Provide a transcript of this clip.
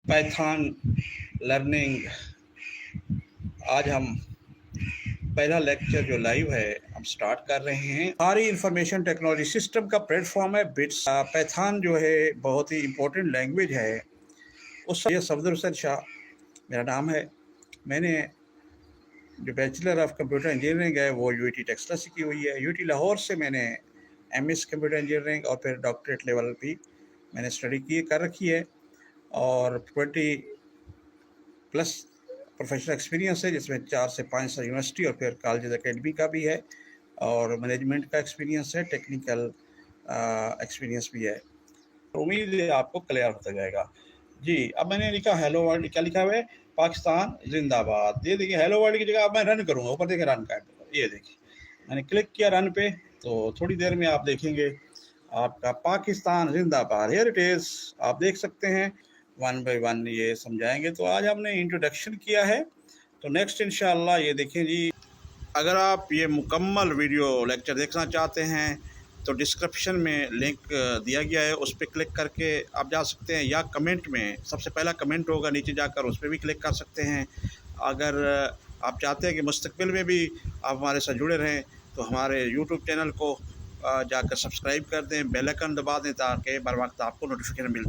Python learning. आज हम पहला लेक्चर जो लाइव है हम स्टार्ट कर रहे हैं। हमारी इंफॉर्मेशन टेक्नोलॉजी सिस्टम का प्लेटफॉर्म है बिट्स। पाइथन जो है बहुत ही इम्पोर्टेंट लैंग्वेज है। उस ये सफदर हुसैन शाह मेरा नाम है। मैंने जो बैचलर ऑफ कंप्यूटर इंजीनियरिंग है वो यूटी टेक्सला से की हुई है। यूटी लाहौर से मैंने एमएस कंप्यूटर इंजीनियरिंग और फिर डॉक्टरेट लेवल भी मैंने स्टडी की कर रखी है और 20+ प्रोफेशनल एक्सपीरियंस है, जिसमें 4 से 5 साल यूनिवर्सिटी और फिर कॉलेज एकेडमी का भी है और मैनेजमेंट का एक्सपीरियंस है, टेक्निकल एक्सपीरियंस भी है। तो उम्मीद है आपको क्लियर होता जाएगा जी। अब मैंने लिखा हेलो वर्ल्ड, क्या लिखा हुआ है? पाकिस्तान जिंदाबाद। ये देखिए हेलो वर्ल्ड की जगह अब मैं रन करूँगा, ऊपर देखिए रन का, ये देखिए मैंने क्लिक किया रन पे, तो थोड़ी देर में आप देखेंगे आपका पाकिस्तान जिंदाबाद, हियर इट इज़। आप देख सकते हैं वन बाय वन ये समझाएंगे। तो आज हमने इंट्रोडक्शन किया है, तो नेक्स्ट इंशाल्लाह ये देखें जी। अगर आप ये मुकम्मल वीडियो लेक्चर देखना चाहते हैं तो डिस्क्रिप्शन में लिंक दिया गया है, उस पर क्लिक करके आप जा सकते हैं, या कमेंट में सबसे पहला कमेंट होगा नीचे जाकर उस पर भी क्लिक कर सकते हैं। अगर आप चाहते हैं कि मुस्तकबिल में भी आप हमारे साथ जुड़े रहें तो हमारे यूट्यूब चैनल को जाकर सब्सक्राइब कर दें, बेल आइकन दबा दें ताकि बर वक्त आपको नोटिफिकेशन मिलता